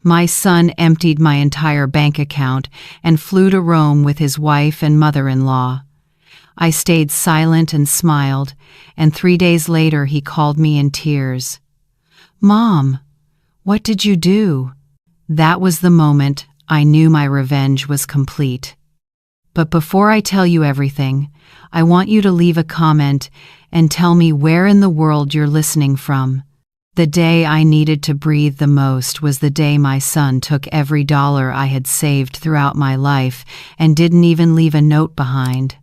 My son emptied my entire bank account and flew to Rome with his wife and mother-in-law. I stayed silent and smiled, and 3 days later he called me in tears. "Mom, what did you do?" That was the moment I knew my revenge was complete. But before I tell you everything, I want you to leave a comment and tell me where in the world you're listening from. The day I needed to breathe the most was the day my son took every dollar I had saved throughout my life and didn't even leave a note behind.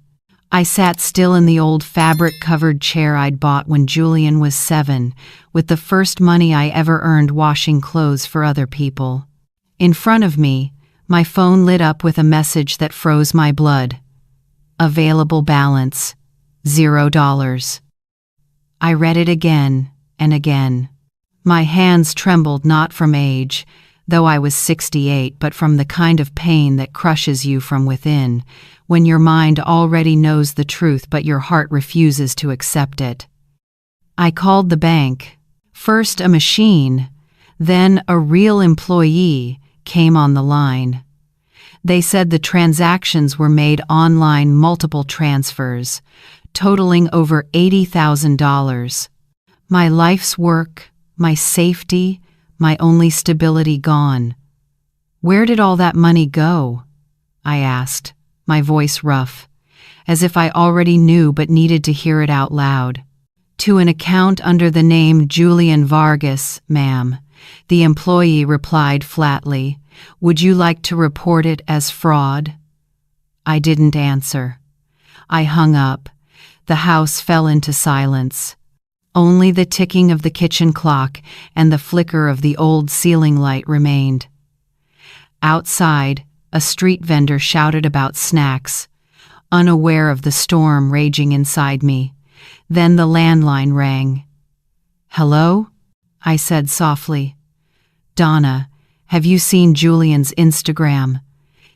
I sat still in the old fabric-covered chair I'd bought when Julian was 7, with the first money I ever earned washing clothes for other people. In front of me, my phone lit up with a message that froze my blood. Available balance, $0. I read it again and again. My hands trembled not from age, though I was 68, but from the kind of pain that crushes you from within, when your mind already knows the truth but your heart refuses to accept it. I called the bank. First a machine, then a real employee came on the line. They said the transactions were made online, multiple transfers, totaling over $80,000. My life's work, my safety, my only stability gone. "Where did all that money go?" I asked, my voice rough, as if I already knew but needed to hear it out loud. "To an account under the name Julian Vargas, ma'am," the employee replied flatly. "Would you like to report it as fraud?" I didn't answer. I hung up. The house fell into silence. Only the ticking of the kitchen clock and the flicker of the old ceiling light remained. Outside, a street vendor shouted about snacks, unaware of the storm raging inside me. Then the landline rang. "Hello?" I said softly. "Donna, have you seen Julian's Instagram?"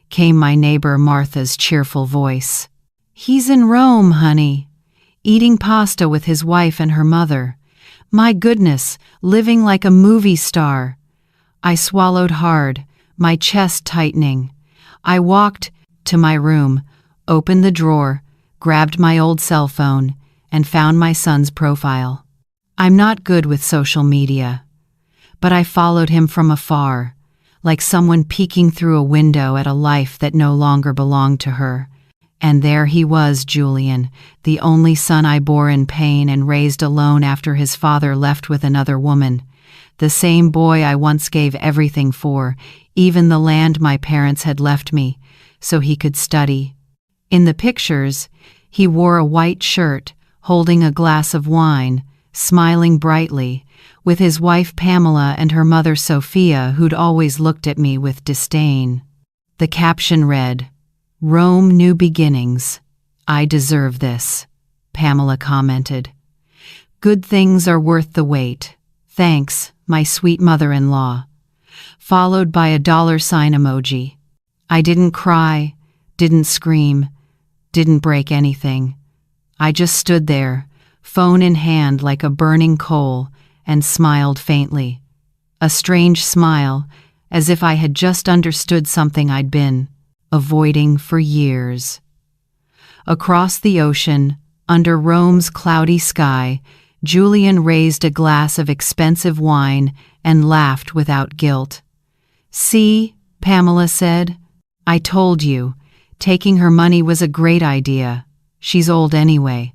came my neighbor Martha's cheerful voice. "He's in Rome, honey, eating pasta with his wife and her mother. My goodness, living like a movie star." I swallowed hard, my chest tightening. I walked to my room, opened the drawer, grabbed my old cell phone, and found my son's profile. I'm not good with social media, but I followed him from afar, like someone peeking through a window at a life that no longer belonged to her. And there he was, Julian, the only son I bore in pain and raised alone after his father left with another woman. The same boy I once gave everything for, even the land my parents had left me, so he could study. In the pictures, he wore a white shirt, holding a glass of wine, smiling brightly, with his wife Pamela and her mother Sophia, who'd always looked at me with disdain. The caption read, "Rome New Beginnings. I deserve this," Pamela commented. "Good things are worth the wait. Thanks, my sweet mother-in-law," followed by a $sign emoji. I didn't cry, didn't scream, didn't break anything. I just stood there, phone in hand like a burning coal, and smiled faintly. A strange smile, as if I had just understood something I'd been avoiding for years. Across the ocean, under Rome's cloudy sky, Julian raised a glass of expensive wine and laughed without guilt. "See," Pamela said, "I told you, taking her money was a great idea. She's old anyway.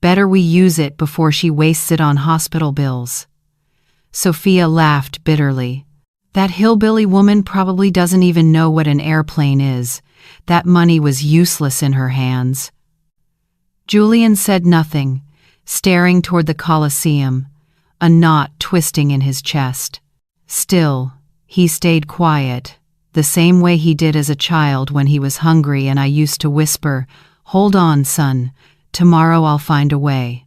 Better we use it before she wastes it on hospital bills." Sophia laughed bitterly. "That hillbilly woman probably doesn't even know what an airplane is. That money was useless in her hands." Julian said nothing, staring toward the Colosseum, a knot twisting in his chest. Still, he stayed quiet, the same way he did as a child when he was hungry and I used to whisper, "Hold on, son, tomorrow I'll find a way."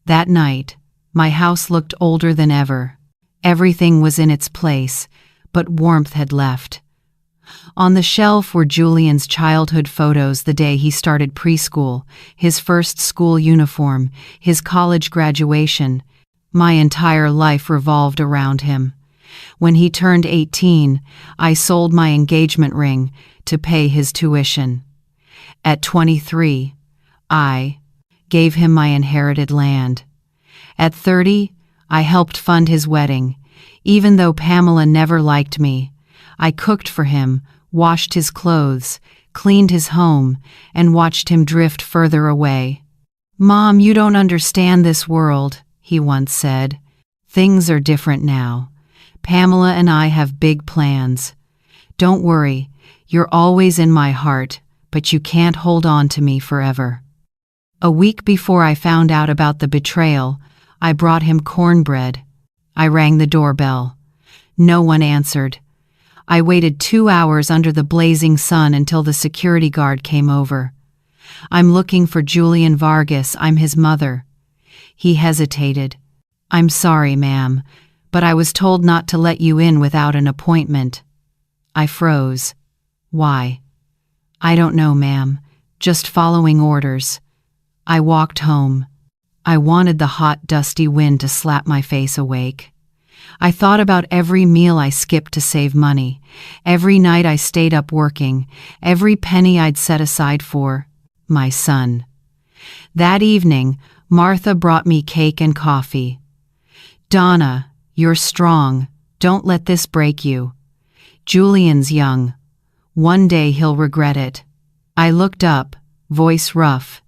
That night, my house looked older than ever. Everything was in its place, but warmth had left. On the shelf were Julian's childhood photos, the day he started preschool, his first school uniform, his college graduation. My entire life revolved around him. When he turned 18, I sold my engagement ring to pay his tuition. At 23, I gave him my inherited land. At 30, I helped fund his wedding. Even though Pamela never liked me, I cooked for him, washed his clothes, cleaned his home, and watched him drift further away. "Mom, you don't understand this world," he once said. "Things are different now. Pamela and I have big plans. Don't worry, you're always in my heart, but you can't hold on to me forever." A week before I found out about the betrayal, I brought him cornbread. I rang the doorbell. No one answered. I waited 2 hours under the blazing sun until the security guard came over. "I'm looking for Julian Vargas. I'm his mother." He hesitated. "I'm sorry, ma'am, but I was told not to let you in without an appointment." I froze. "Why?" "I don't know, ma'am. Just following orders." I walked home. I wanted the hot, dusty wind to slap my face awake. I thought about every meal I skipped to save money, every night I stayed up working, every penny I'd set aside for my son. That evening, Martha brought me cake and coffee. "Donna, you're strong. Don't let this break you. Julian's young. One day he'll regret it." I looked up, voice rough.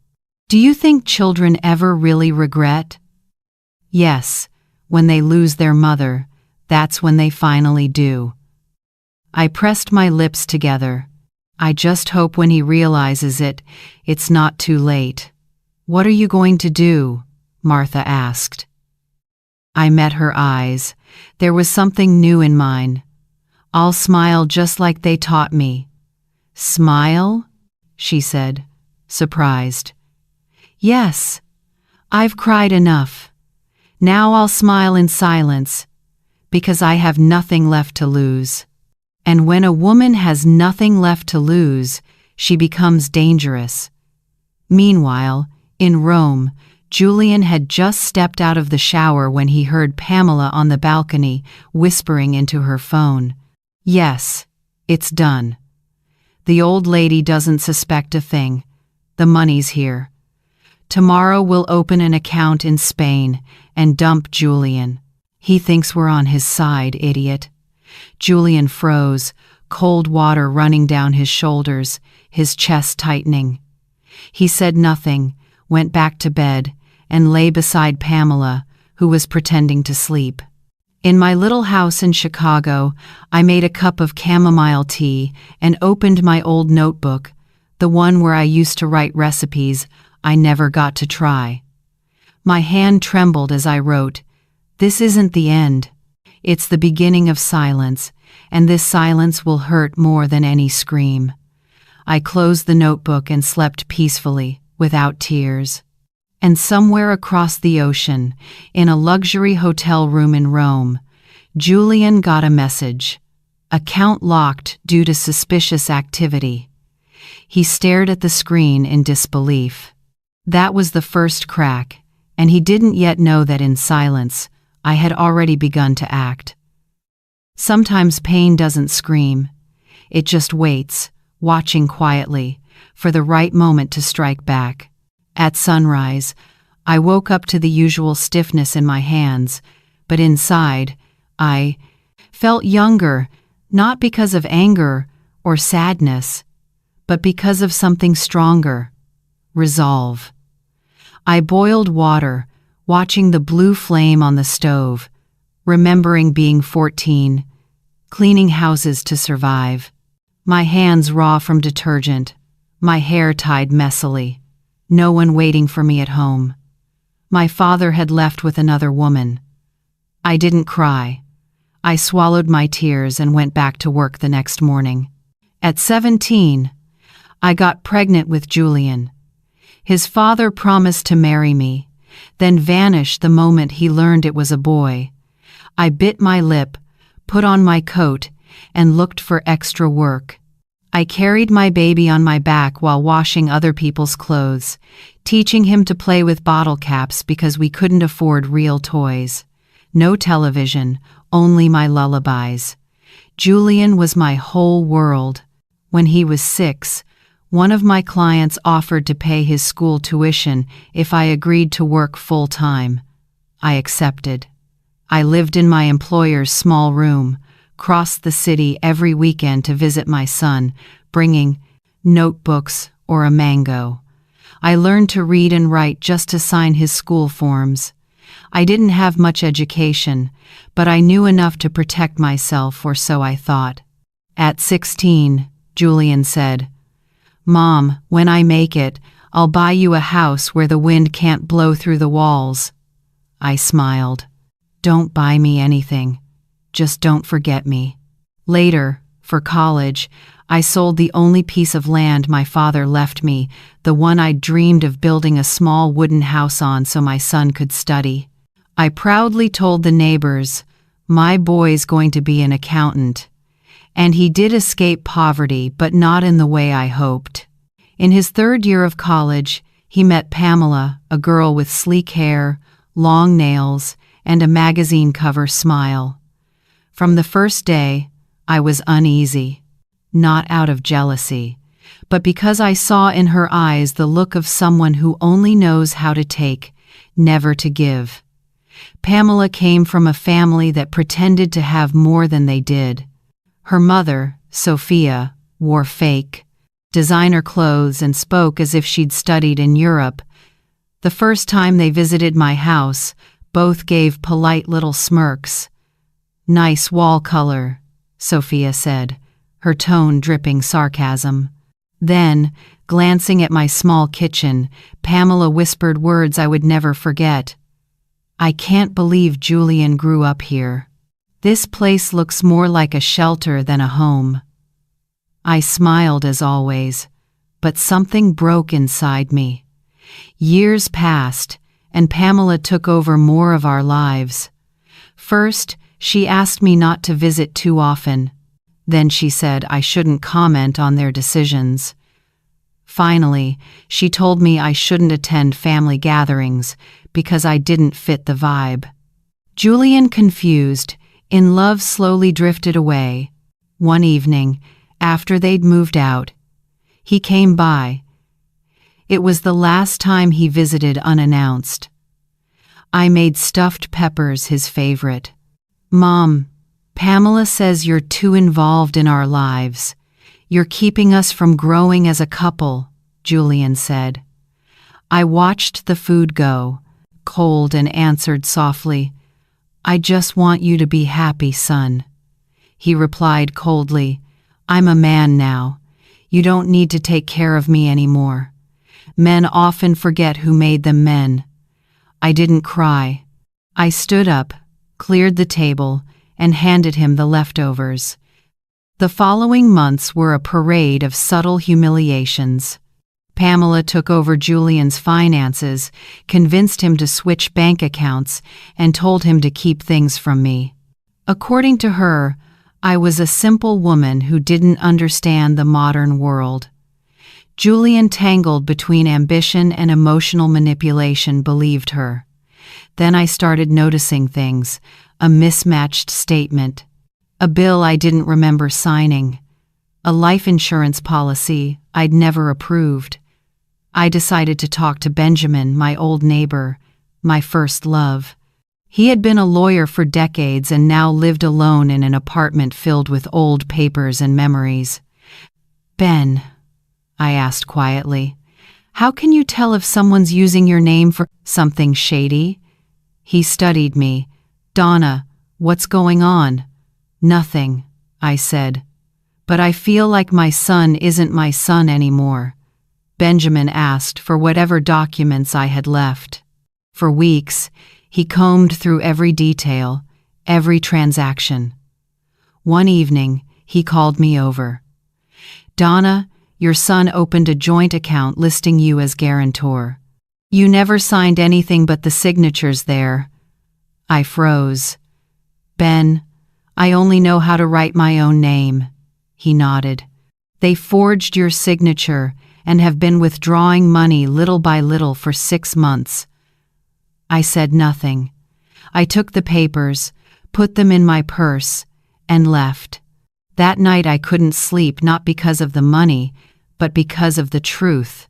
"Do you think children ever really regret?" "Yes, when they lose their mother, that's when they finally do." I pressed my lips together. "I just hope when he realizes it, it's not too late." "What are you going to do?" Martha asked. I met her eyes. There was something new in mine. "I'll smile just like they taught me." "Smile?" she said, surprised. "Yes, I've cried enough. Now I'll smile in silence, because I have nothing left to lose." And when a woman has nothing left to lose, she becomes dangerous. Meanwhile, in Rome, Julian had just stepped out of the shower when he heard Pamela on the balcony whispering into her phone. "Yes, it's done. The old lady doesn't suspect a thing. The money's here. Tomorrow we'll open an account in Spain and dump Julian. He thinks we're on his side, idiot." Julian froze, cold water running down his shoulders, his chest tightening. He said nothing, went back to bed, and lay beside Pamela, who was pretending to sleep. In my little house in Chicago, I made a cup of chamomile tea and opened my old notebook, the one where I used to write recipes I never got to try. My hand trembled as I wrote, "This isn't the end. It's the beginning of silence, and this silence will hurt more than any scream." I closed the notebook and slept peacefully, without tears. And somewhere across the ocean, in a luxury hotel room in Rome, Julian got a message. "Account locked due to suspicious activity." He stared at the screen in disbelief. That was the first crack, and he didn't yet know that in silence, I had already begun to act. Sometimes pain doesn't scream. It just waits, watching quietly, for the right moment to strike back. At sunrise, I woke up to the usual stiffness in my hands, but inside, I felt younger, not because of anger or sadness, but because of something stronger: resolve. I boiled water, watching the blue flame on the stove, remembering being 14, cleaning houses to survive. My hands raw from detergent, my hair tied messily, no one waiting for me at home. My father had left with another woman. I didn't cry. I swallowed my tears and went back to work the next morning. At 17, I got pregnant with Julian. His father promised to marry me, then vanished the moment he learned it was a boy. I bit my lip, put on my coat, and looked for extra work. I carried my baby on my back while washing other people's clothes, teaching him to play with bottle caps because we couldn't afford real toys. No television, only my lullabies. Julian was my whole world. When he was 6, one of my clients offered to pay his school tuition if I agreed to work full-time. I accepted. I lived in my employer's small room, crossed the city every weekend to visit my son, bringing notebooks or a mango. I learned to read and write just to sign his school forms. I didn't have much education, but I knew enough to protect myself, or so I thought. At 16, Julian said, "Mom, when I make it, I'll buy you a house where the wind can't blow through the walls." I smiled. "Don't buy me anything. Just don't forget me." Later, for college, I sold the only piece of land my father left me, the one I'd dreamed of building a small wooden house on so my son could study. I proudly told the neighbors, "My boy's going to be an accountant." And he did escape poverty, but not in the way I hoped. In his 3rd year of college, he met Pamela, a girl with sleek hair, long nails, and a magazine cover smile. From the first day, I was uneasy, not out of jealousy, but because I saw in her eyes the look of someone who only knows how to take, never to give. Pamela came from a family that pretended to have more than they did. Her mother, Sophia, wore fake, designer clothes and spoke as if she'd studied in Europe. The first time they visited my house, both gave polite little smirks. "Nice wall color," Sophia said, her tone dripping sarcasm. Then, glancing at my small kitchen, Pamela whispered words I would never forget. "I can't believe Julian grew up here. This place looks more like a shelter than a home." I smiled as always, but something broke inside me. Years passed, and Pamela took over more of our lives. First, she asked me not to visit too often. Then she said I shouldn't comment on their decisions. Finally, she told me I shouldn't attend family gatherings because I didn't fit the vibe. Julian, confused, in love, slowly drifted away. One evening, after they'd moved out, he came by. It was the last time he visited unannounced. I made stuffed peppers his favorite. "Mom, Pamela says you're too involved in our lives. You're keeping us from growing as a couple," Julian said. I watched the food go, cold, and answered softly, "I just want you to be happy, son." He replied coldly, "I'm a man now. You don't need to take care of me anymore. Men often forget who made them men." I didn't cry. I stood up, cleared the table, and handed him the leftovers. The following months were a parade of subtle humiliations. Pamela took over Julian's finances, convinced him to switch bank accounts, and told him to keep things from me. According to her, I was a simple woman who didn't understand the modern world. Julian, tangled between ambition and emotional manipulation, believed her. Then I started noticing things: a mismatched statement, a bill I didn't remember signing, a life insurance policy I'd never approved. I decided to talk to Benjamin, my old neighbor, my first love. He had been a lawyer for decades and now lived alone in an apartment filled with old papers and memories. "Ben," I asked quietly, "how can you tell if someone's using your name for something shady?" He studied me. "Donna, what's going on?" "Nothing," I said. "But I feel like my son isn't my son anymore." Benjamin asked for whatever documents I had left. For weeks, he combed through every detail, every transaction. One evening, he called me over. "Donna, your son opened a joint account listing you as guarantor. You never signed anything but the signatures there." I froze. "Ben, I only know how to write my own name." He nodded. "They forged your signature and have been withdrawing money little by little for 6 months. I said nothing. I took the papers, put them in my purse, and left. That night I couldn't sleep, not because of the money, but because of the truth.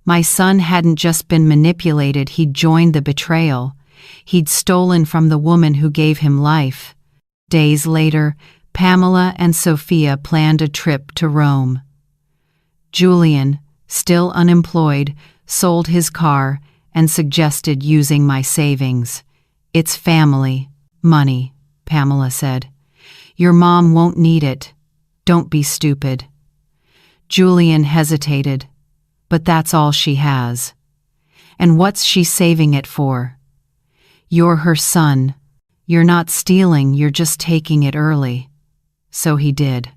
My son hadn't just been manipulated, he'd joined the betrayal. He'd stolen from the woman who gave him life. Days later, Pamela and Sophia planned a trip to Rome. Julian, still unemployed, sold his car and suggested using my savings. "It's family money," Pamela said. "Your mom won't need it. Don't be stupid." Julian hesitated. "But that's all she has." "And what's she saving it for?" "You're her son. You're not stealing, you're just taking it early." So he did.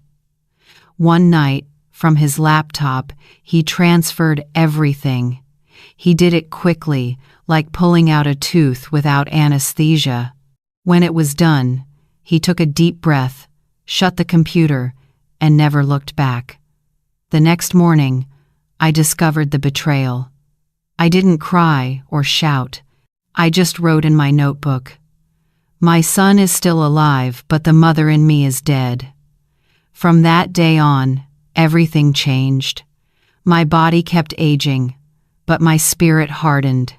One night, from his laptop, he transferred everything. He did it quickly, like pulling out a tooth without anesthesia. When it was done, he took a deep breath, shut the computer, and never looked back. The next morning, I discovered the betrayal. I didn't cry or shout. I just wrote in my notebook, "My son is still alive, but the mother in me is dead." From that day on, everything changed. My body kept aging, but my spirit hardened.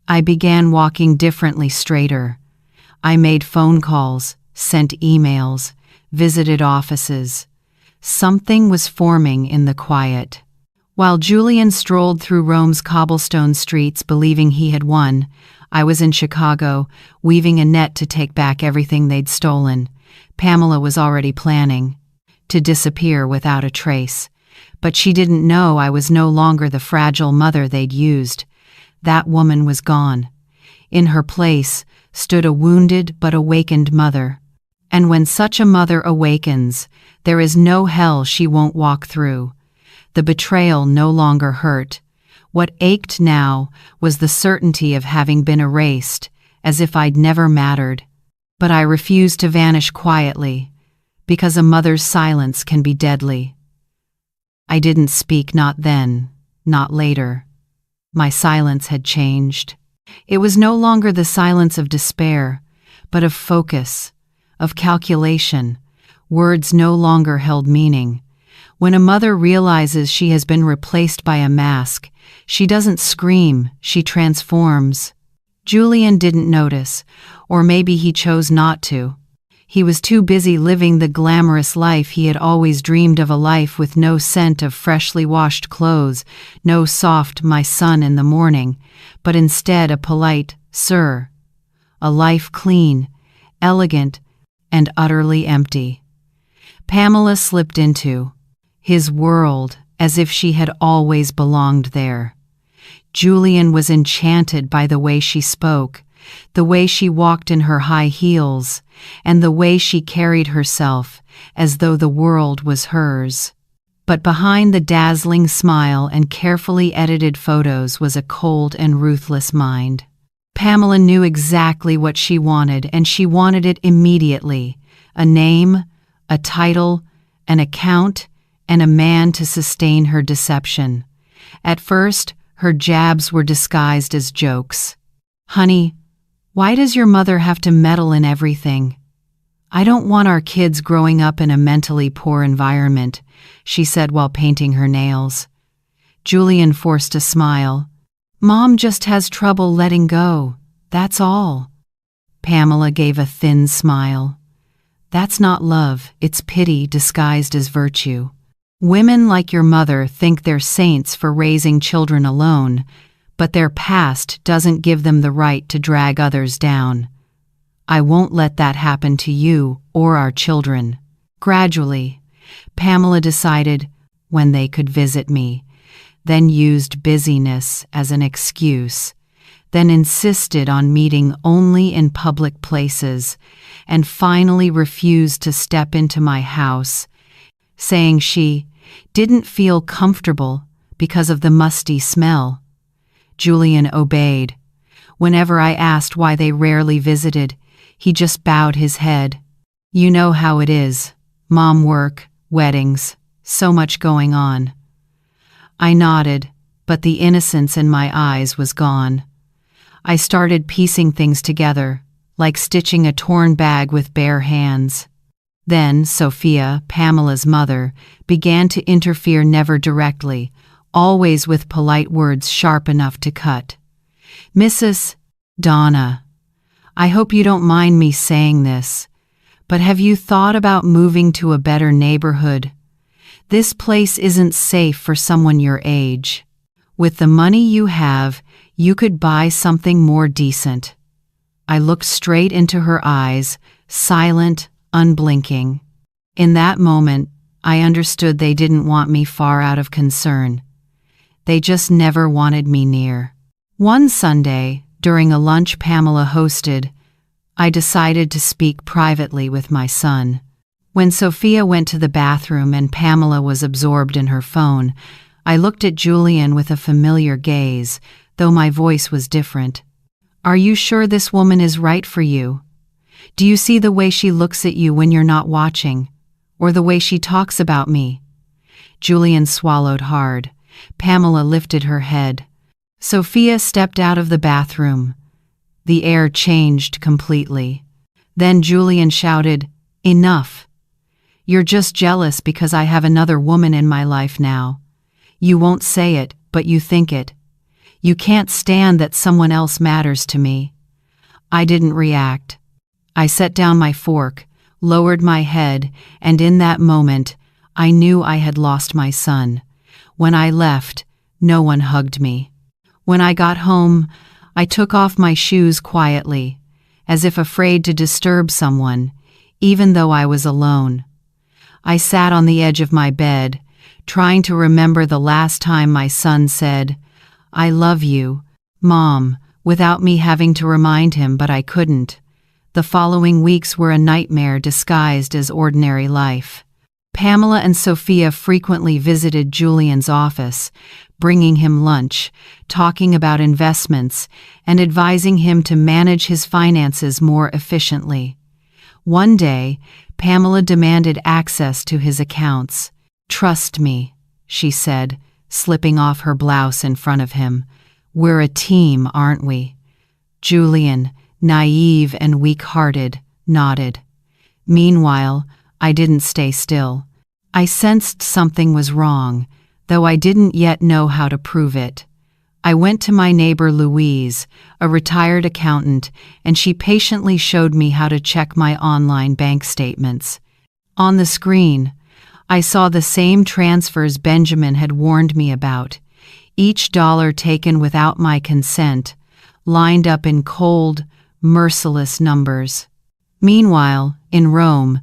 I began walking differently, straighter. I made phone calls, sent emails, visited offices. Something was forming in the quiet. While Julian strolled through Rome's cobblestone streets believing he had won, I was in Chicago, weaving a net to take back everything they'd stolen. Pamela was already planning to disappear without a trace. But she didn't know I was no longer the fragile mother they'd used. That woman was gone. In her place stood a wounded but awakened mother. And when such a mother awakens, there is no hell she won't walk through. The betrayal no longer hurt. What ached now was the certainty of having been erased, as if I'd never mattered. But I refused to vanish quietly, because a mother's silence can be deadly. I didn't speak, not then, not later. My silence had changed. It was no longer the silence of despair, but of focus, of calculation. Words no longer held meaning. When a mother realizes she has been replaced by a mask, she doesn't scream, she transforms. Julian didn't notice, or maybe he chose not to. He was too busy living the glamorous life he had always dreamed of, a life with no scent of freshly washed clothes, no soft "my son" in the morning, but instead a polite "sir." A life clean, elegant, and utterly empty. Pamela slipped into his world as if she had always belonged there. Julian was enchanted by the way she spoke, the way she walked in her high heels, and the way she carried herself as though the world was hers. But behind the dazzling smile and carefully edited photos was a cold and ruthless mind. Pamela knew exactly what she wanted, and she wanted it immediately. A name, a title, an account, and a man to sustain her deception. At first, her jabs were disguised as jokes. "Honey, why does your mother have to meddle in everything? I don't want our kids growing up in a mentally poor environment," she said while painting her nails. Julian forced a smile. "Mom just has trouble letting go, that's all." Pamela gave a thin smile. "That's not love, it's pity disguised as virtue. Women like your mother think they're saints for raising children alone, but their past doesn't give them the right to drag others down. I won't let that happen to you or our children." Gradually, Pamela decided when they could visit me, then used busyness as an excuse, then insisted on meeting only in public places, and finally refused to step into my house, saying she didn't feel comfortable because of the musty smell. Julian obeyed. Whenever I asked why they rarely visited, he just bowed his head. "You know how it is. Mom work, weddings, so much going on." I nodded, but the innocence in my eyes was gone. I started piecing things together, like stitching a torn bag with bare hands. Then Sophia, Pamela's mother, began to interfere, never directly, always with polite words sharp enough to cut. "Mrs. Donna, I hope you don't mind me saying this, but have you thought about moving to a better neighborhood? This place isn't safe for someone your age. With the money you have, you could buy something more decent." I looked straight into her eyes, silent, unblinking. In that moment, I understood they didn't want me far out of concern. They just never wanted me near. One Sunday, during a lunch Pamela hosted, I decided to speak privately with my son. When Sophia went to the bathroom and Pamela was absorbed in her phone, I looked at Julian with a familiar gaze, though my voice was different. "Are you sure this woman is right for you? Do you see the way she looks at you when you're not watching? Or the way she talks about me?" Julian swallowed hard. Pamela lifted her head. Sophia stepped out of the bathroom. The air changed completely. Then Julian shouted, "Enough! You're just jealous because I have another woman in my life now. You won't say it, but you think it. You can't stand that someone else matters to me." I didn't react. I set down my fork, lowered my head, and in that moment, I knew I had lost my son. When I left, no one hugged me. When I got home, I took off my shoes quietly, as if afraid to disturb someone, even though I was alone. I sat on the edge of my bed, trying to remember the last time my son said, "I love you, Mom," without me having to remind him, but I couldn't. The following weeks were a nightmare disguised as ordinary life. Pamela and Sophia frequently visited Julian's office, bringing him lunch, talking about investments, and advising him to manage his finances more efficiently. One day, Pamela demanded access to his accounts. "Trust me," she said, slipping off her blouse in front of him. "We're a team, aren't we?" Julian, naive and weak-hearted, nodded. Meanwhile, I didn't stay still. I sensed something was wrong, though I didn't yet know how to prove it. I went to my neighbor Louise, a retired accountant, and she patiently showed me how to check my online bank statements. On the screen, I saw the same transfers Benjamin had warned me about, each dollar taken without my consent, lined up in cold, merciless numbers. Meanwhile, in Rome,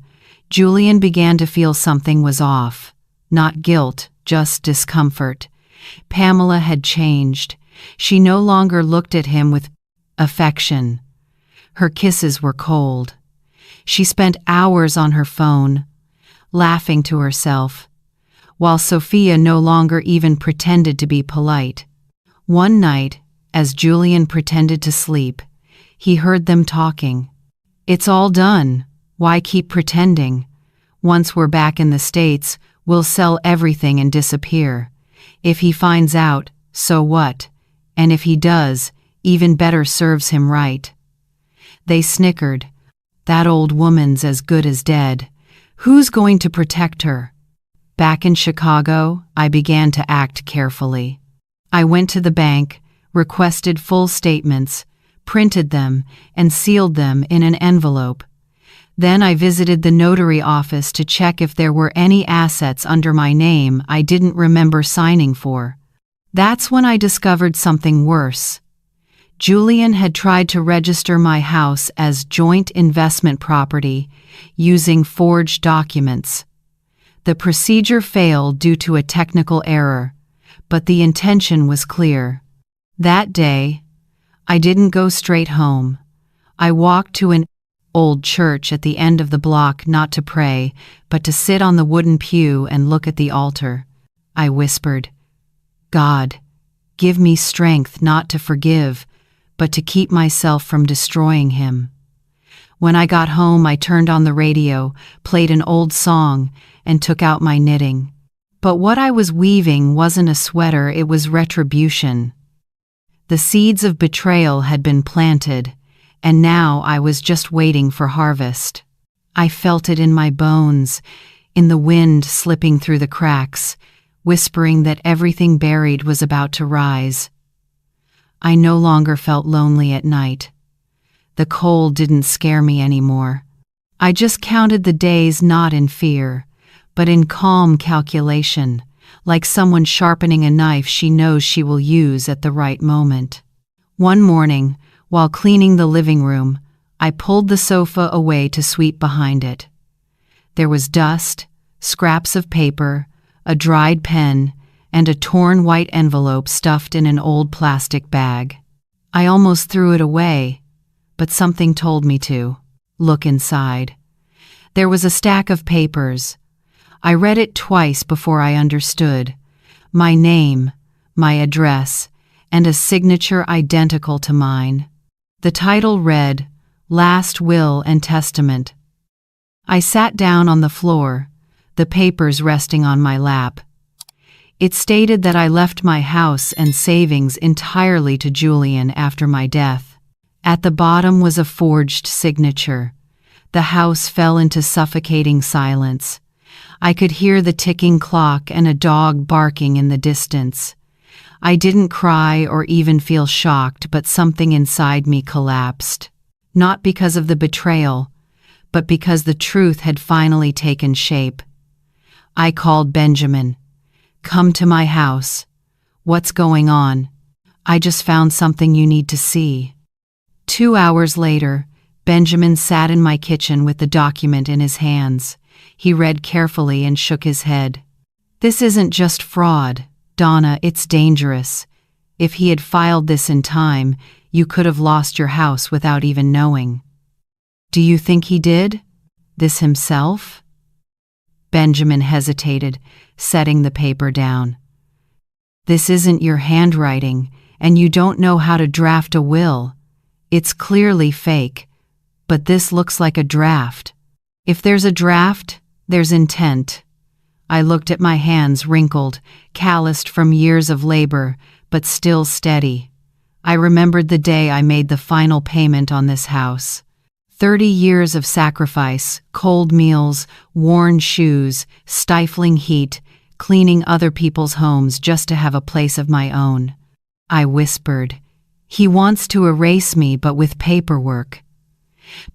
Julian began to feel something was off. Not guilt, just discomfort. Pamela had changed. She no longer looked at him with affection. Her kisses were cold. She spent hours on her phone, laughing to herself, while Sophia no longer even pretended to be polite. One night, as Julian pretended to sleep, he heard them talking. "It's all done. Why keep pretending? Once we're back in the States, we'll sell everything and disappear. If he finds out, so what? And if he does, even better serves him right." They snickered. "That old woman's as good as dead. Who's going to protect her?" Back in Chicago, I began to act carefully. I went to the bank, requested full statements, printed them, and sealed them in an envelope. Then I visited the notary office to check if there were any assets under my name I didn't remember signing for. That's when I discovered something worse. Julian had tried to register my house as joint investment property using forged documents. The procedure failed due to a technical error, but the intention was clear. That day, I didn't go straight home. I walked to an old church at the end of the block, not to pray, but to sit on the wooden pew and look at the altar. I whispered, "God, give me strength not to forgive, but to keep myself from destroying him." When I got home, I turned on the radio, played an old song, and took out my knitting. But what I was weaving wasn't a sweater, it was retribution. The seeds of betrayal had been planted, and now I was just waiting for harvest. I felt it in my bones, in the wind slipping through the cracks, whispering that everything buried was about to rise. I no longer felt lonely at night. The cold didn't scare me anymore. I just counted the days not in fear, but in calm calculation, like someone sharpening a knife she knows she will use at the right moment. One morning, while cleaning the living room, I pulled the sofa away to sweep behind it. There was dust, scraps of paper, a dried pen, and a torn white envelope stuffed in an old plastic bag. I almost threw it away, but something told me to look inside. There was a stack of papers. I read it twice before I understood. My name, my address, and a signature identical to mine. The title read, Last Will and Testament. I sat down on the floor, the papers resting on my lap. It stated that I left my house and savings entirely to Julian after my death. At the bottom was a forged signature. The house fell into suffocating silence. I could hear the ticking clock and a dog barking in the distance. I didn't cry or even feel shocked, but something inside me collapsed. Not because of the betrayal, but because the truth had finally taken shape. I called Benjamin. Come to my house. What's going on? I just found something you need to see. 2 hours later, Benjamin sat in my kitchen with the document in his hands. He read carefully and shook his head. This isn't just fraud, Donna, it's dangerous. If he had filed this in time, you could have lost your house without even knowing. Do you think he did? This himself? Benjamin hesitated, setting the paper down. This isn't your handwriting, and you don't know how to draft a will. It's clearly fake, but this looks like a draft. If there's a draft, there's intent. I looked at my hands, wrinkled, calloused from years of labor, but still steady. I remembered the day I made the final payment on this house. 30 years of sacrifice, cold meals, worn shoes, stifling heat, cleaning other people's homes just to have a place of my own. I whispered, "He wants to erase me, but with paperwork."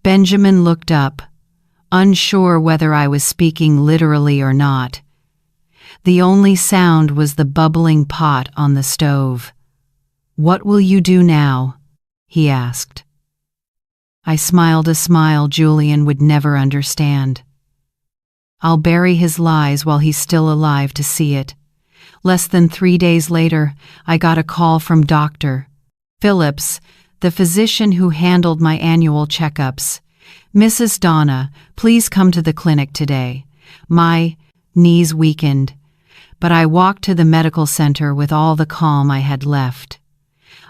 Benjamin looked up, unsure whether I was speaking literally or not. The only sound was the bubbling pot on the stove. "What will you do now?" he asked. I smiled a smile Julian would never understand. "I'll bury his lies while he's still alive to see it." Less than 3 days later, I got a call from Dr. Phillips, the physician who handled my annual checkups. "Mrs. Donna, please come to the clinic today." My knees weakened, but I walked to the medical center with all the calm I had left.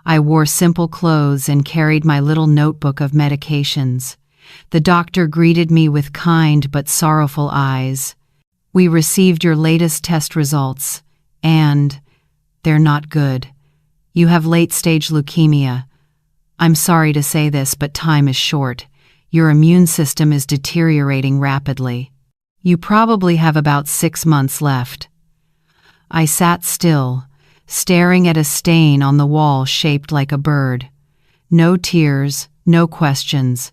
I wore simple clothes and carried my little notebook of medications. The doctor greeted me with kind but sorrowful eyes. "We received your latest test results, and they're not good. You have late-stage leukemia. I'm sorry to say this, but time is short. Your immune system is deteriorating rapidly. You probably have about 6 months left." I sat still, staring at a stain on the wall shaped like a bird. No tears, no questions.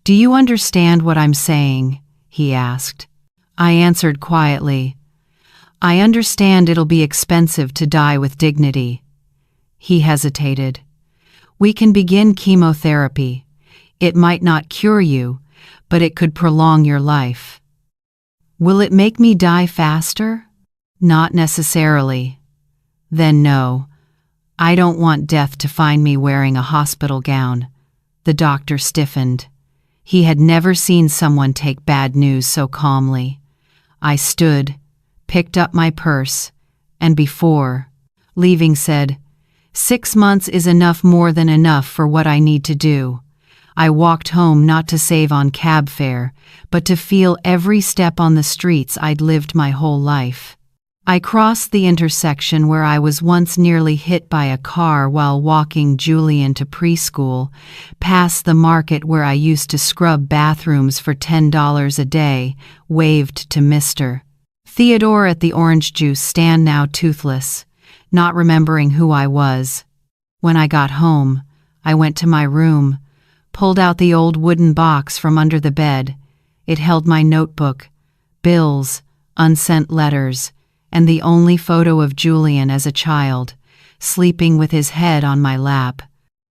"Do you understand what I'm saying?" he asked. I answered quietly, "I understand it'll be expensive to die with dignity." He hesitated. "We can begin chemotherapy. It might not cure you, but it could prolong your life." "Will it make me die faster?" "Not necessarily." "Then no. I don't want death to find me wearing a hospital gown." The doctor stiffened. He had never seen someone take bad news so calmly. I stood, picked up my purse, and before leaving said, "6 months is enough, more than enough for what I need to do." I walked home not to save on cab fare, but to feel every step on the streets I'd lived my whole life. I crossed the intersection where I was once nearly hit by a car while walking Julian to preschool, past the market where I used to scrub bathrooms for $10 a day, waved to Mr. Theodore at the orange juice stand, now toothless, not remembering who I was. When I got home, I went to my room, pulled out the old wooden box from under the bed. It held my notebook, bills, unsent letters, and the only photo of Julian as a child, sleeping with his head on my lap.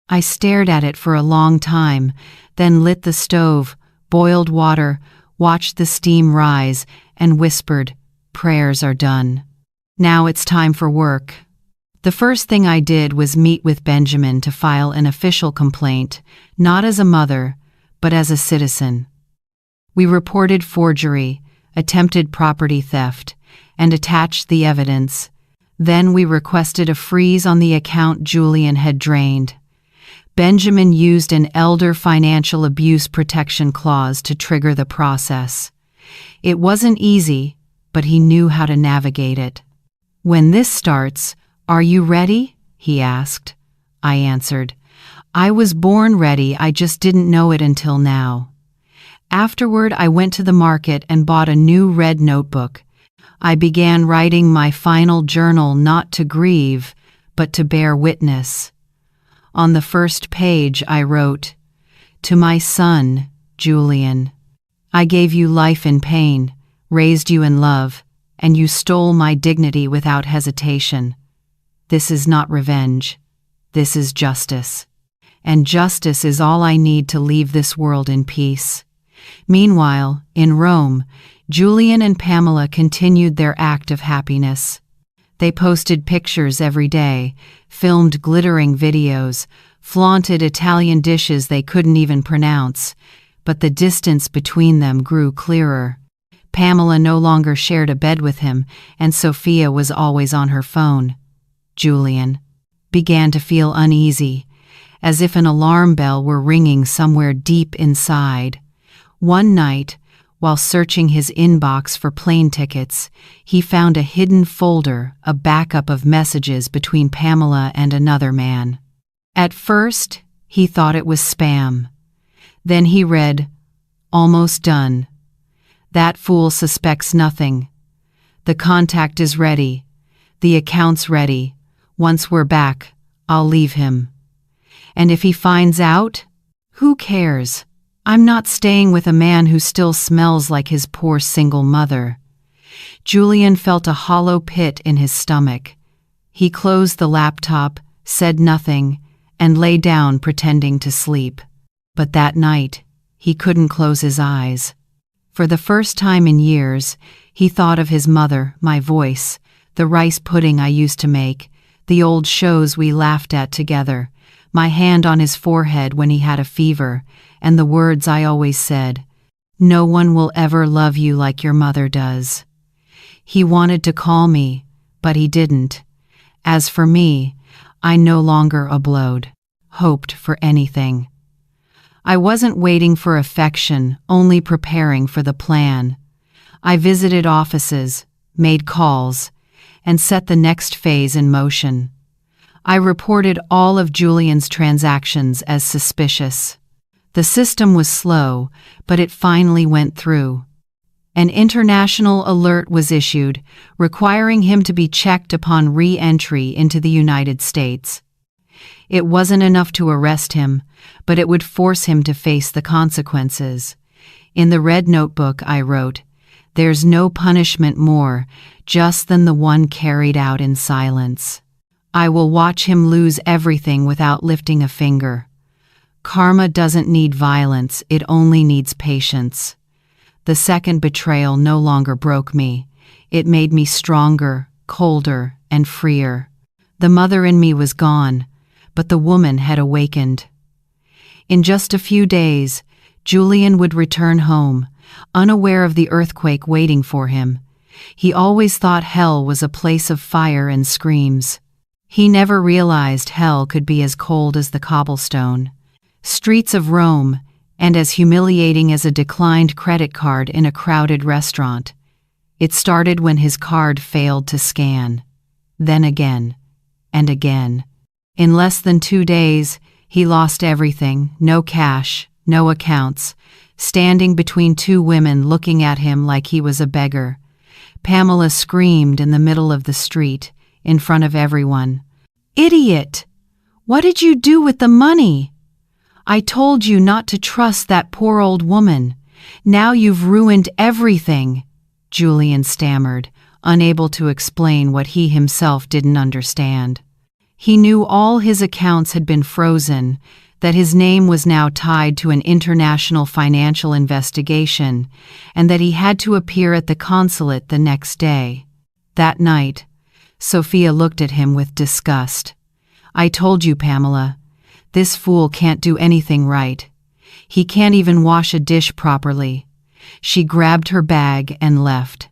I stared at it for a long time, then lit the stove, boiled water, watched the steam rise, and whispered, "Prayers are done. Now it's time for work." The first thing I did was meet with Benjamin to file an official complaint, not as a mother, but as a citizen. We reported forgery, attempted property theft, and attached the evidence. Then we requested a freeze on the account Julian had drained. Benjamin used an elder financial abuse protection clause to trigger the process. It wasn't easy, but he knew how to navigate it. "When this starts, are you ready?" he asked. I answered, "I was born ready, I just didn't know it until now." Afterward, I went to the market and bought a new red notebook. I began writing my final journal, not to grieve, but to bear witness. On the first page I wrote, "To my son, Julian, I gave you life in pain, raised you in love, and you stole my dignity without hesitation. This is not revenge. This is justice. And justice is all I need to leave this world in peace." Meanwhile, in Rome, Julian and Pamela continued their act of happiness. They posted pictures every day, filmed glittering videos, flaunted Italian dishes they couldn't even pronounce, but the distance between them grew clearer. Pamela no longer shared a bed with him, and Sophia was always on her phone. Julian began to feel uneasy, as if an alarm bell were ringing somewhere deep inside. One night, while searching his inbox for plane tickets, he found a hidden folder, a backup of messages between Pamela and another man. At first, he thought it was spam. Then he read, "Almost done. That fool suspects nothing. The contact is ready. The account's ready. Once we're back, I'll leave him. And if he finds out, who cares? I'm not staying with a man who still smells like his poor single mother." Julian felt a hollow pit in his stomach. He closed the laptop, said nothing, and lay down pretending to sleep. But that night, he couldn't close his eyes. For the first time in years, he thought of his mother, my voice, the rice pudding I used to make, the old shows we laughed at together, my hand on his forehead when he had a fever, and the words I always said, "No one will ever love you like your mother does." He wanted to call me, but he didn't. As for me, I no longer hoped for anything. I wasn't waiting for affection, only preparing for the plan. I visited offices, made calls, and set the next phase in motion. I reported all of Julian's transactions as suspicious. The system was slow, but it finally went through. An international alert was issued, requiring him to be checked upon re-entry into the United States. It wasn't enough to arrest him, but it would force him to face the consequences. In the red notebook I wrote, "There's no punishment more just than the one carried out in silence. I will watch him lose everything without lifting a finger. Karma doesn't need violence, it only needs patience." The second betrayal no longer broke me. It made me stronger, colder, and freer. The mother in me was gone, but the woman had awakened. In just a few days, Julian would return home, unaware of the earthquake waiting for him. He always thought hell was a place of fire and screams. He never realized hell could be as cold as the cobblestone streets of Rome, and as humiliating as a declined credit card in a crowded restaurant. It started when his card failed to scan. Then again, and again. In less than 2 days, he lost everything, no cash, no accounts, standing between two women looking at him like he was a beggar. Pamela screamed in the middle of the street, in front of everyone. "Idiot! What did you do with the money? I told you not to trust that poor old woman. Now you've ruined everything," Julian stammered, unable to explain what he himself didn't understand. He knew all his accounts had been frozen, that his name was now tied to an international financial investigation, and that he had to appear at the consulate the next day. That night, Sophia looked at him with disgust. "I told you, Pamela. This fool can't do anything right. He can't even wash a dish properly." She grabbed her bag and left.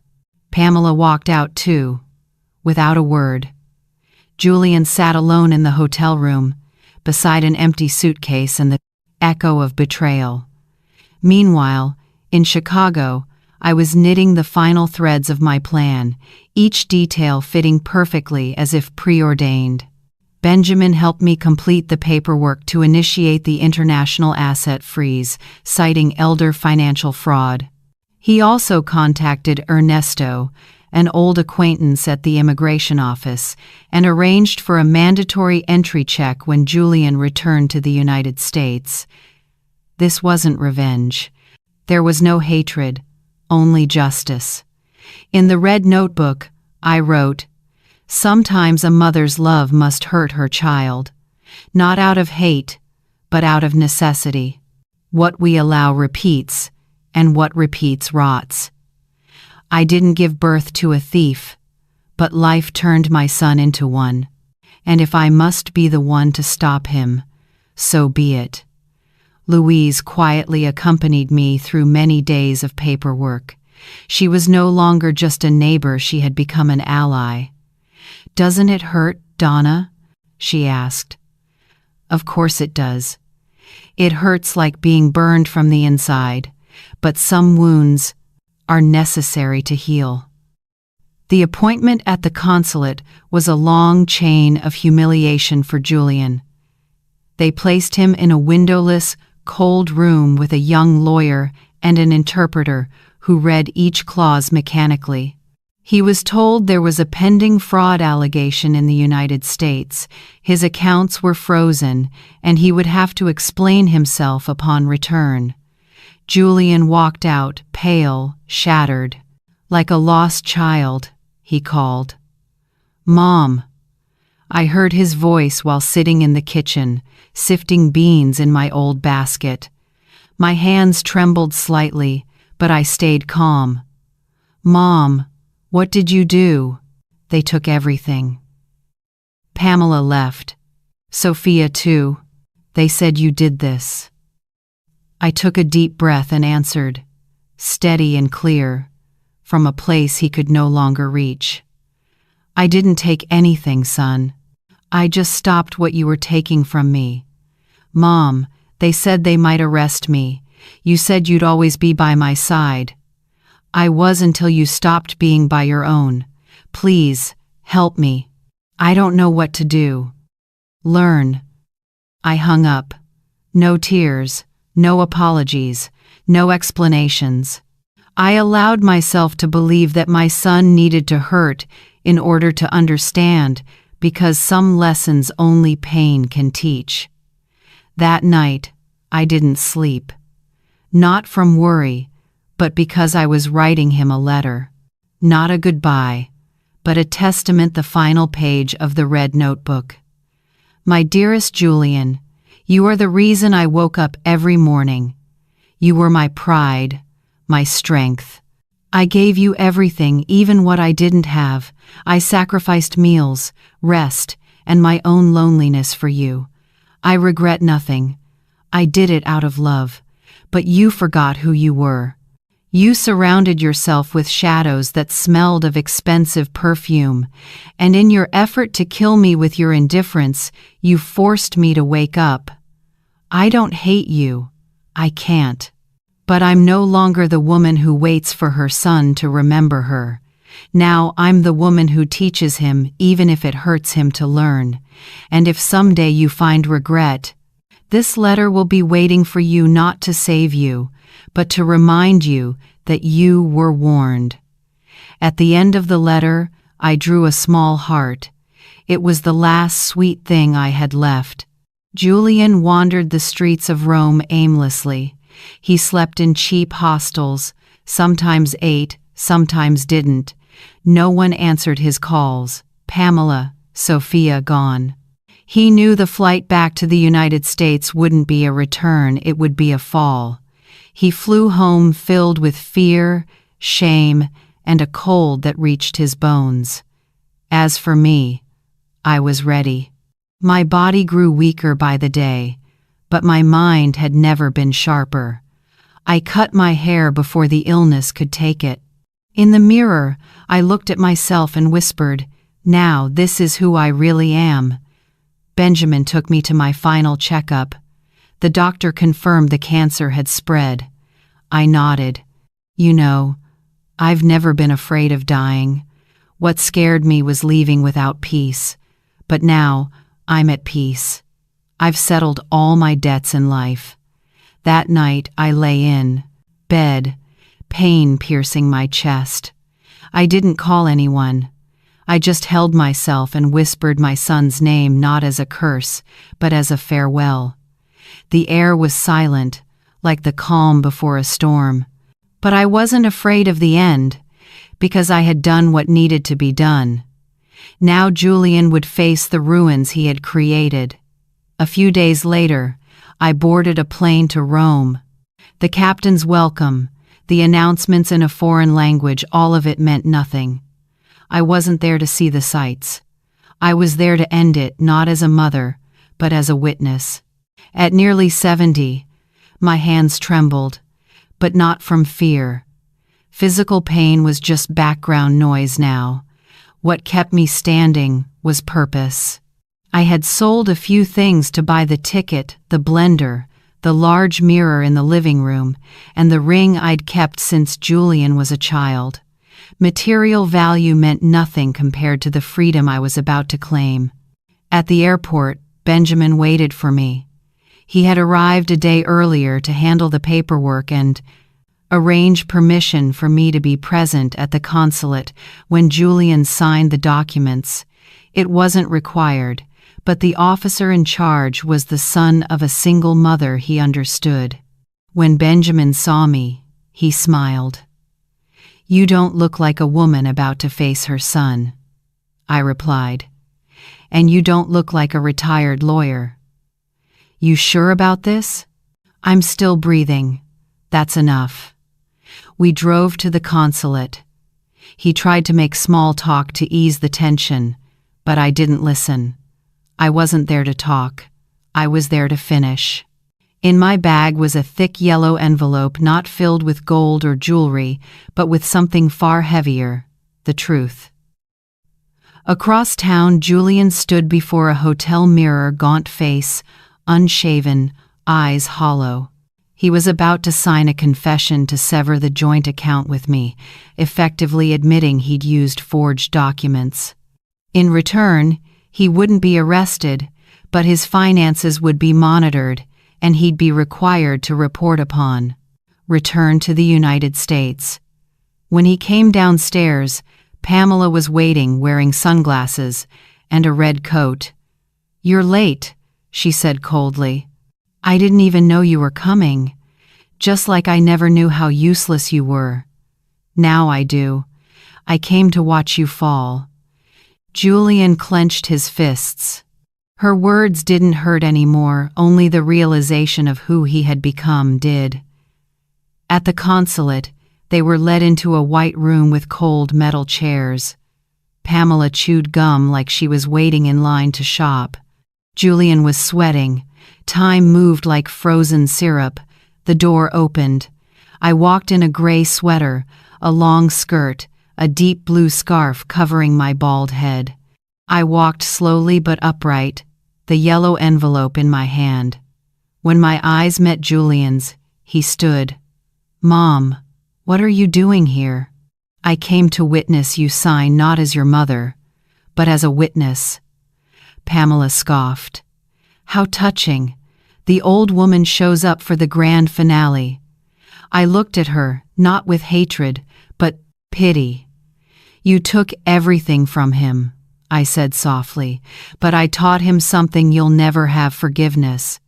Pamela walked out too, without a word. Julian sat alone in the hotel room, beside an empty suitcase and the echo of betrayal. Meanwhile, in Chicago, I was knitting the final threads of my plan, each detail fitting perfectly as if preordained. Benjamin helped me complete the paperwork to initiate the international asset freeze, citing elder financial fraud. He also contacted Ernesto, an old acquaintance at the immigration office, and arranged for a mandatory entry check when Julian returned to the United States. This wasn't revenge. There was no hatred, only justice. In the red notebook, I wrote, "Sometimes a mother's love must hurt her child, not out of hate, but out of necessity. What we allow repeats, and what repeats rots." I didn't give birth to a thief, but life turned my son into one. And if I must be the one to stop him, so be it. Louise quietly accompanied me through many days of paperwork. She was no longer just a neighbor, she had become an ally. "Doesn't it hurt, Donna?" she asked. "Of course it does. It hurts like being burned from the inside, but some wounds are necessary to heal." The appointment at the consulate was a long chain of humiliation for Julian. They placed him in a windowless, cold room with a young lawyer and an interpreter who read each clause mechanically. He was told there was a pending fraud allegation in the United States, his accounts were frozen, and he would have to explain himself upon return. Julian walked out, pale, shattered. "Like a lost child," he called. "Mom." I heard his voice while sitting in the kitchen, sifting beans in my old basket. My hands trembled slightly, but I stayed calm. "Mom, what did you do?" "They took everything." Pamela left. Sophia too. "They said you did this." I took a deep breath and answered, steady and clear, from a place he could no longer reach. "I didn't take anything, son. I just stopped what you were taking from me. Mom, they said they might arrest me. You said you'd always be by my side. I was until you stopped being by your own. Please, help me. I don't know what to do." "Learn." I hung up. No tears. No apologies, no explanations. I allowed myself to believe that my son needed to hurt in order to understand, because some lessons only pain can teach. That night, I didn't sleep. Not from worry, but because I was writing him a letter. Not a goodbye, but a testament, the final page of the red notebook. "My dearest Julian, you are the reason I woke up every morning. You were my pride, my strength. I gave you everything, even what I didn't have. I sacrificed meals, rest, and my own loneliness for you. I regret nothing. I did it out of love. But you forgot who you were. You surrounded yourself with shadows that smelled of expensive perfume, and in your effort to kill me with your indifference, you forced me to wake up. I don't hate you. I can't. But I'm no longer the woman who waits for her son to remember her. Now I'm the woman who teaches him, even if it hurts him to learn. And if someday you find regret, this letter will be waiting for you, not to save you, but to remind you that you were warned." At the end of the letter, I drew a small heart. It was the last sweet thing I had left. Julian wandered the streets of Rome aimlessly. He slept in cheap hostels, sometimes ate, sometimes didn't. No one answered his calls. Pamela, Sophia gone. He knew the flight back to the United States wouldn't be a return, it would be a fall. He flew home filled with fear, shame, and a cold that reached his bones. As for me, I was ready. My body grew weaker by the day, but my mind had never been sharper. I cut my hair before the illness could take it. In the mirror, I looked at myself and whispered, "Now this is who I really am." Benjamin took me to my final checkup. The doctor confirmed the cancer had spread. I nodded. "You know, I've never been afraid of dying. What scared me was leaving without peace. But now, I'm at peace. I've settled all my debts in life." That night, I lay in bed, pain piercing my chest. I didn't call anyone. I just held myself and whispered my son's name, not as a curse, but as a farewell. The air was silent, like the calm before a storm. But I wasn't afraid of the end, because I had done what needed to be done. Now Julian would face the ruins he had created. A few days later, I boarded a plane to Rome. The captain's welcome, the announcements in a foreign language, all of it meant nothing. I wasn't there to see the sights. I was there to end it, not as a mother, but as a witness. At nearly 70, my hands trembled, but not from fear. Physical pain was just background noise now. What kept me standing was purpose. I had sold a few things to buy the ticket, the blender, the large mirror in the living room, and the ring I'd kept since Julian was a child. Material value meant nothing compared to the freedom I was about to claim. At the airport, Benjamin waited for me. He had arrived a day earlier to handle the paperwork and arrange permission for me to be present at the consulate when Julian signed the documents. It wasn't required, but the officer in charge was the son of a single mother, he understood. When Benjamin saw me, he smiled. "You don't look like a woman about to face her son," I replied. "And you don't look like a retired lawyer." "You sure about this?" "I'm still breathing. That's enough." We drove to the consulate. He tried to make small talk to ease the tension, but I didn't listen. I wasn't there to talk. I was there to finish. In my bag was a thick yellow envelope, not filled with gold or jewelry, but with something far heavier: the truth. Across town, Julian stood before a hotel mirror, gaunt face, unshaven, eyes hollow. He was about to sign a confession to sever the joint account with me, effectively admitting he'd used forged documents. In return, he wouldn't be arrested, but his finances would be monitored, and he'd be required to report upon. Return to the United States. When he came downstairs, Pamela was waiting, wearing sunglasses and a red coat. "You're late," she said coldly. "I didn't even know you were coming. Just like I never knew how useless you were. Now I do. I came to watch you fall." Julian clenched his fists. Her words didn't hurt anymore, only the realization of who he had become did. At the consulate, they were led into a white room with cold metal chairs. Pamela chewed gum like she was waiting in line to shop. Julian was sweating. Time moved like frozen syrup. The door opened. I walked in a gray sweater, a long skirt, a deep blue scarf covering my bald head. I walked slowly but upright, the yellow envelope in my hand. When my eyes met Julian's, he stood, "Mom, what are you doing here?" "I came to witness you sign not as your mother, but as a witness." Pamela scoffed. How touching. The old woman shows up for the grand finale. I looked at her, not with hatred, but pity. "You took everything from him," I said softly, "but I taught him something you'll never have: forgiveness."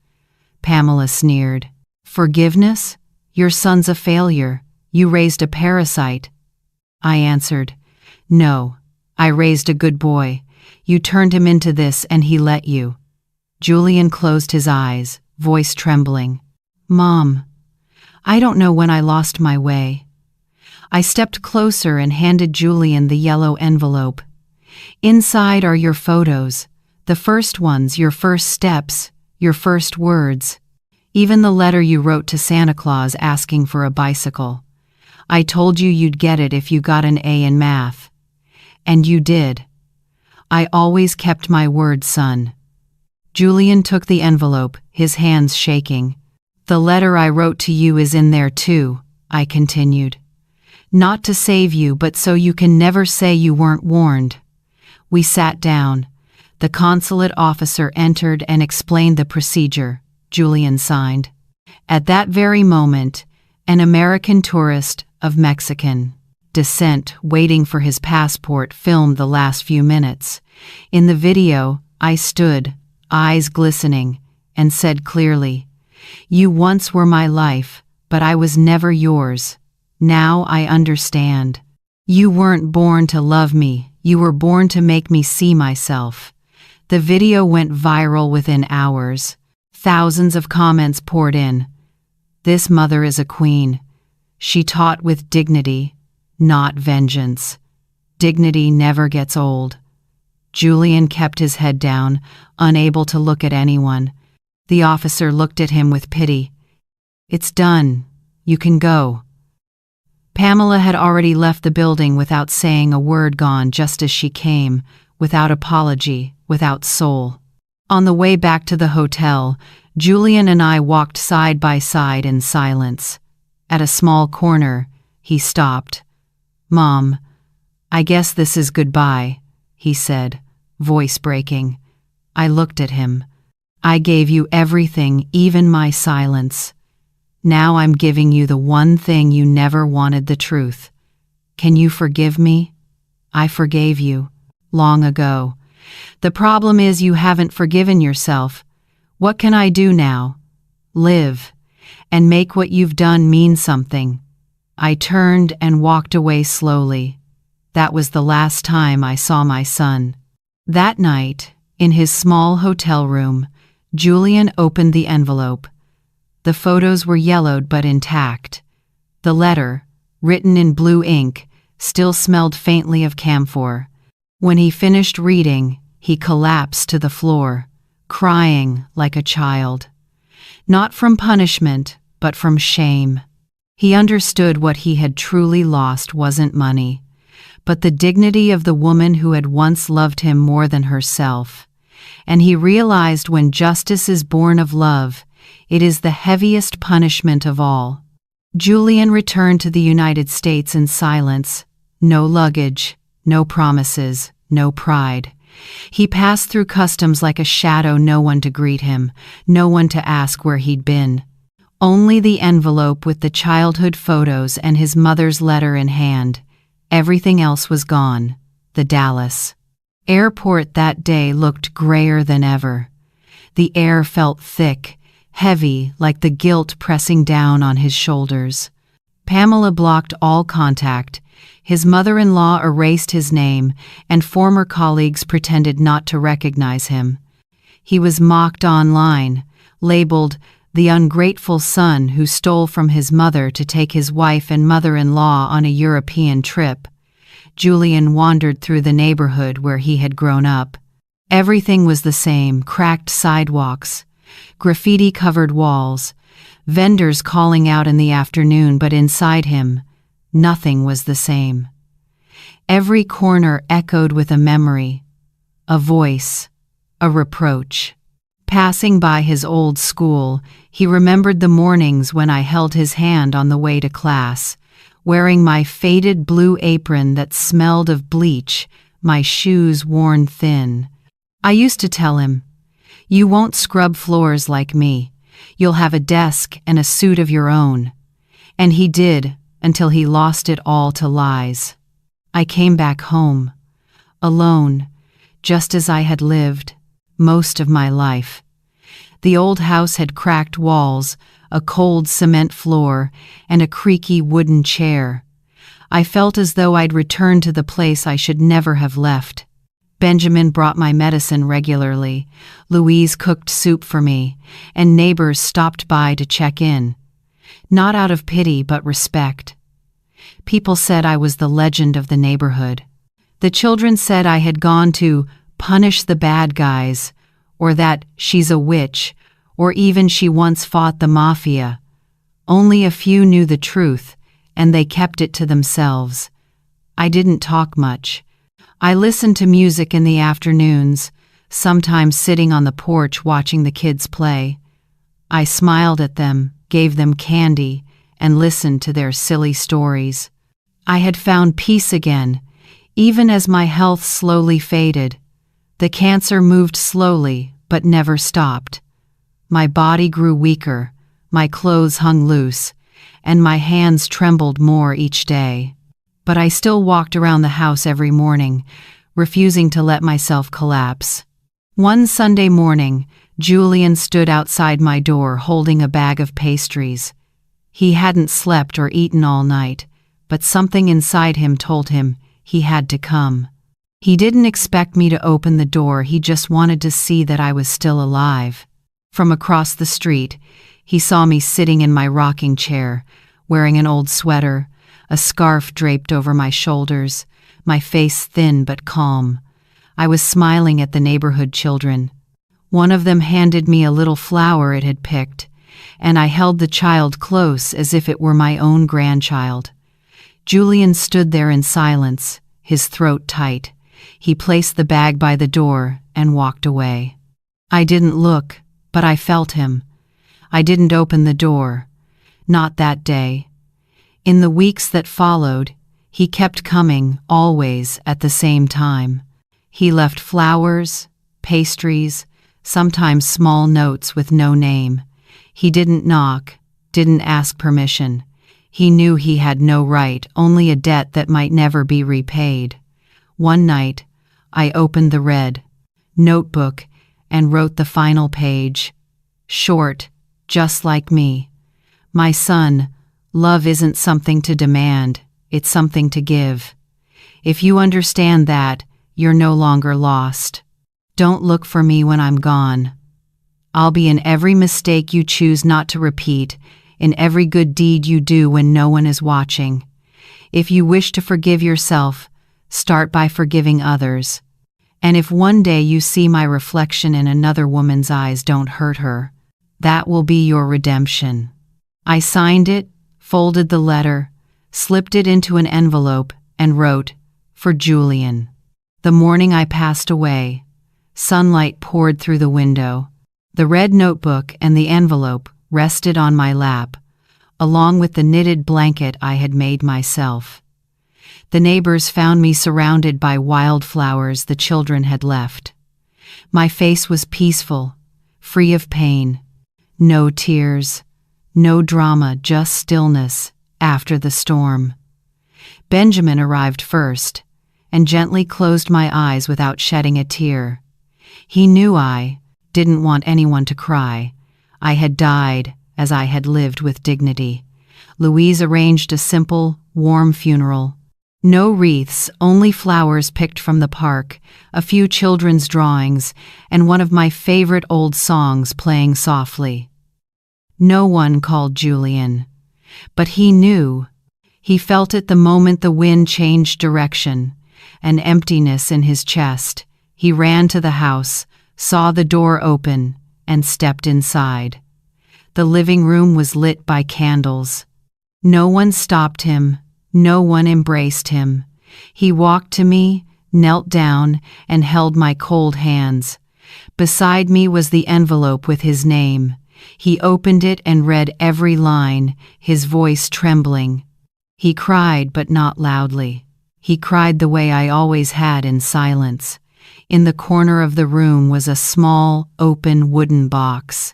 Pamela sneered. "Forgiveness? Your son's a failure. You raised a parasite." I answered, "No, I raised a good boy. You turned him into this and he let you." Julian closed his eyes, voice trembling. "Mom, I don't know when I lost my way." I stepped closer and handed Julian the yellow envelope. "Inside are your photos, the first ones, your first steps, your first words. Even the letter you wrote to Santa Claus asking for a bicycle. I told you you'd get it if you got an A in math. And you did. I always kept my word, son." Julian took the envelope, his hands shaking. "The letter I wrote to you is in there too," I continued. "Not to save you, but so you can never say you weren't warned." We sat down. The consulate officer entered and explained the procedure. Julian signed. At that very moment, an American tourist of Mexican descent waiting for his passport filmed the last few minutes. In the video, I stood, eyes glistening, and said clearly, "You once were my life, but I was never yours. Now I understand. You weren't born to love me, you were born to make me see myself." The video went viral within hours. Thousands of comments poured in. "This mother is a queen. She taught with dignity, not vengeance. Dignity never gets old." Julian kept his head down, unable to look at anyone. The officer looked at him with pity. "It's done. You can go." Pamela had already left the building without saying a word, gone just as she came, without apology, without soul. On the way back to the hotel, Julian and I walked side by side in silence. At a small corner, he stopped. "Mom, I guess this is goodbye," he said, voice breaking. I looked at him. "I gave you everything, even my silence. Now I'm giving you the one thing you never wanted: the truth. Can you forgive me?" "I forgave you. Long ago. The problem is you haven't forgiven yourself. What can I do now?" "Live, and make what you've done mean something." I turned and walked away slowly. That was the last time I saw my son. That night, in his small hotel room, Julian opened the envelope. The photos were yellowed but intact. The letter, written in blue ink, still smelled faintly of camphor. When he finished reading, he collapsed to the floor, crying like a child. Not from punishment, but from shame. He understood what he had truly lost wasn't money, but the dignity of the woman who had once loved him more than herself. And he realized when justice is born of love, it is the heaviest punishment of all. Julian returned to the United States in silence. No luggage, no promises, no pride. He passed through customs like a shadow, no one to greet him, no one to ask where he'd been. Only the envelope with the childhood photos and his mother's letter in hand. Everything else was gone. The Dallas airport that day looked grayer than ever. The air felt thick, heavy, like the guilt pressing down on his shoulders. Pamela blocked all contact. His mother-in-law erased his name, and former colleagues pretended not to recognize him. He was mocked online, labeled the ungrateful son who stole from his mother to take his wife and mother-in-law on a European trip. Julian wandered through the neighborhood where he had grown up. Everything was the same: cracked sidewalks, graffiti-covered walls, vendors calling out in the afternoon, but inside him, nothing was the same. Every corner echoed with a memory, a voice, a reproach. Passing by his old school, he remembered the mornings when I held his hand on the way to class, wearing my faded blue apron that smelled of bleach, my shoes worn thin. I used to tell him, "You won't scrub floors like me. You'll have a desk and a suit of your own." And he did, until he lost it all to lies. I came back home, alone, just as I had lived most of my life. The old house had cracked walls, a cold cement floor, and a creaky wooden chair. I felt as though I'd returned to the place I should never have left. Benjamin brought my medicine regularly, Louise cooked soup for me, and neighbors stopped by to check in. Not out of pity, but respect. People said I was the legend of the neighborhood. The children said I had gone to punish the bad guys, or that she's a witch, or even she once fought the mafia. Only a few knew the truth, and they kept it to themselves. I didn't talk much. I listened to music in the afternoons, sometimes sitting on the porch watching the kids play. I smiled at them, gave them candy, and listened to their silly stories. I had found peace again, even as my health slowly faded. The cancer moved slowly, but never stopped. My body grew weaker, my clothes hung loose, and my hands trembled more each day. But I still walked around the house every morning, refusing to let myself collapse. One Sunday morning, Julian stood outside my door holding a bag of pastries. He hadn't slept or eaten all night, but something inside him told him he had to come. He didn't expect me to open the door, he just wanted to see that I was still alive. From across the street, he saw me sitting in my rocking chair, wearing an old sweater, a scarf draped over my shoulders, my face thin but calm. I was smiling at the neighborhood children. One of them handed me a little flower it had picked, and I held the child close as if it were my own grandchild. Julian stood there in silence, his throat tight. He placed the bag by the door and walked away. I didn't look, but I felt him. I didn't open the door. Not that day. In the weeks that followed, he kept coming, always at the same time. He left flowers, pastries, sometimes small notes with no name. He didn't knock, didn't ask permission. He knew he had no right, only a debt that might never be repaid. One night, I opened the red notebook and wrote the final page. Short, just like me. My son, love isn't something to demand, it's something to give. If you understand that, you're no longer lost. Don't look for me when I'm gone. I'll be in every mistake you choose not to repeat, in every good deed you do when no one is watching. If you wish to forgive yourself, start by forgiving others. And if one day you see my reflection in another woman's eyes, don't hurt her. That will be your redemption. I signed it, folded the letter, slipped it into an envelope, and wrote, "For Julian." The morning I passed away, sunlight poured through the window. The red notebook and the envelope rested on my lap, along with the knitted blanket I had made myself. The neighbors found me surrounded by wildflowers the children had left. My face was peaceful, free of pain. No tears, no drama, just stillness after the storm. Benjamin arrived first, and gently closed my eyes without shedding a tear. He knew I didn't want anyone to cry. I had died as I had lived with dignity. Louise arranged a simple, warm funeral. No wreaths, only flowers picked from the park, a few children's drawings, and one of my favorite old songs playing softly. No one called Julian, but he knew. He felt it the moment the wind changed direction, an emptiness in his chest. He ran to the house, saw the door open, and stepped inside. The living room was lit by candles. No one stopped him. No one embraced him. He walked to me, knelt down, and held my cold hands. Beside me was the envelope with his name. He opened it and read every line, his voice trembling. He cried, but not loudly. He cried the way I always had, in silence. In the corner of the room was a small, open wooden box.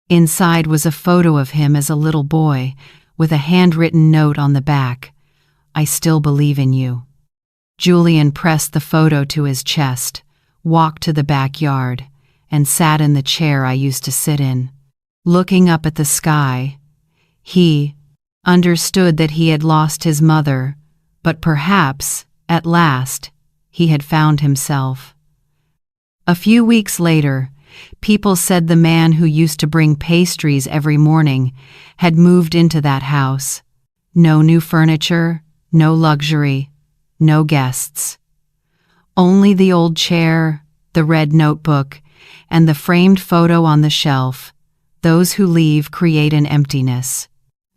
Inside was a photo of him as a little boy, with a handwritten note on the back. "I still believe in you." Julian pressed the photo to his chest, walked to the backyard, and sat in the chair I used to sit in. Looking up at the sky, he understood that he had lost his mother, but perhaps, at last, he had found himself. A few weeks later, people said the man who used to bring pastries every morning had moved into that house. No new furniture, no luxury, no guests. Only the old chair, the red notebook, and the framed photo on the shelf. Those who leave create an emptiness.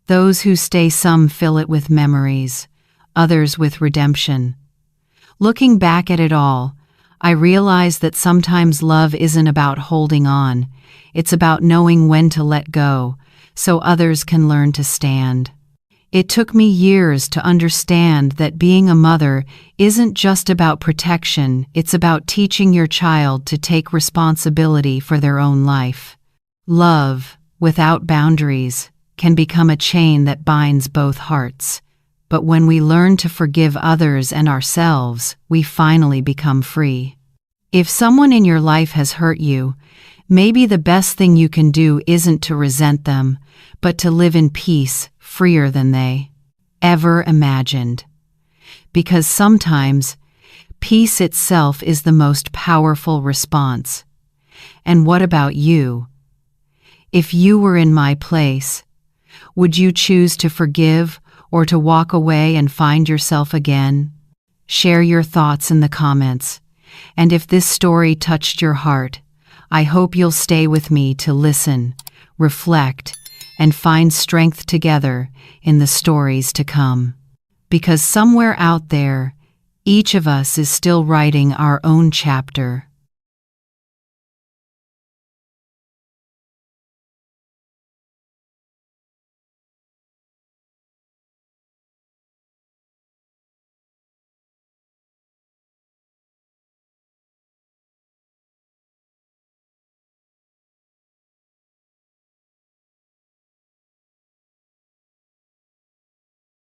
Those who stay, some fill it with memories, others with redemption. Looking back at it all, I realize that sometimes love isn't about holding on, it's about knowing when to let go, so others can learn to stand. It took me years to understand that being a mother isn't just about protection, it's about teaching your child to take responsibility for their own life. Love, without boundaries, can become a chain that binds both hearts. But when we learn to forgive others and ourselves, we finally become free. If someone in your life has hurt you, maybe the best thing you can do isn't to resent them, but to live in peace, freer than they ever imagined. Because sometimes, peace itself is the most powerful response. And what about you? If you were in my place, would you choose to forgive or to walk away and find yourself again? Share your thoughts in the comments. And if this story touched your heart, I hope you'll stay with me to listen, reflect, and find strength together in the stories to come. Because somewhere out there, each of us is still writing our own chapter.